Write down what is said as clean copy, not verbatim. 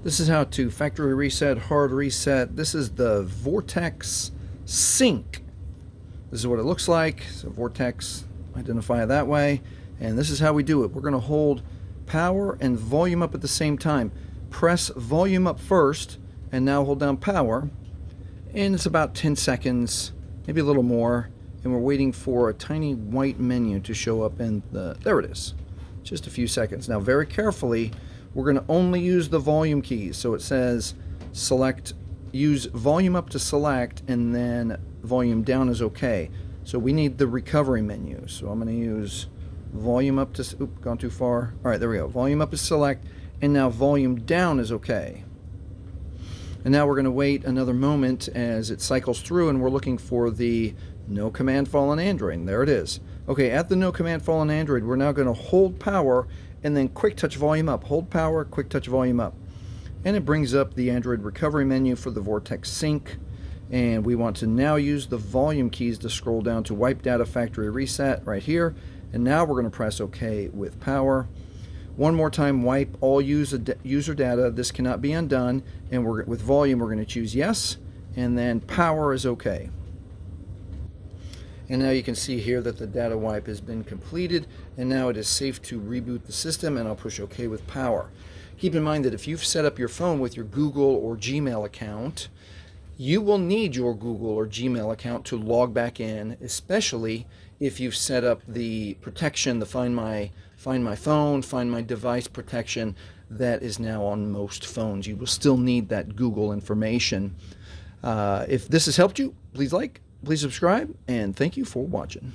This is how to factory reset, hard reset. This is the Vortex Sync. This is what it looks like. So Vortex, identify it that way. And this is how we do it. We're going to hold power and volume up at the same time. Press volume up first, and now hold down power. And it's about 10 seconds, maybe a little more. And we're waiting for a tiny white menu to show up in the, there it is. Just a few seconds. Now very carefully, we're going to only use the volume keys. So it says select, use volume up to select, and then volume down is okay. So we need the recovery menu. So I'm going to use volume up to, oop, gone too far. All right, there we go. Volume up is select, and now volume down is okay. And now we're going to wait another moment as it cycles through, and we're looking for the no command fall on Android. And there it is. Okay, at the no command fall on Android, we're now going to hold power and then quick touch volume up. Hold power, quick touch volume up. And it brings up the Android recovery menu for the Vortex Sync. And we want to now use the volume keys to scroll down to wipe data factory reset right here. And now we're going to press OK with power. One more time, wipe all user data. This cannot be undone. And with volume, we're going to choose yes. And then power is OK. And now you can see here that the data wipe has been completed, and now it is safe to reboot the system, and I'll push OK with power. Keep in mind that if you've set up your phone with your Google or Gmail account, you will need your Google or Gmail account to log back in, especially if you've set up the protection, the Find My Phone, Find My Device protection that is now on most phones. You will still need that Google information. If this has helped you, please like, please subscribe, and thank you for watching.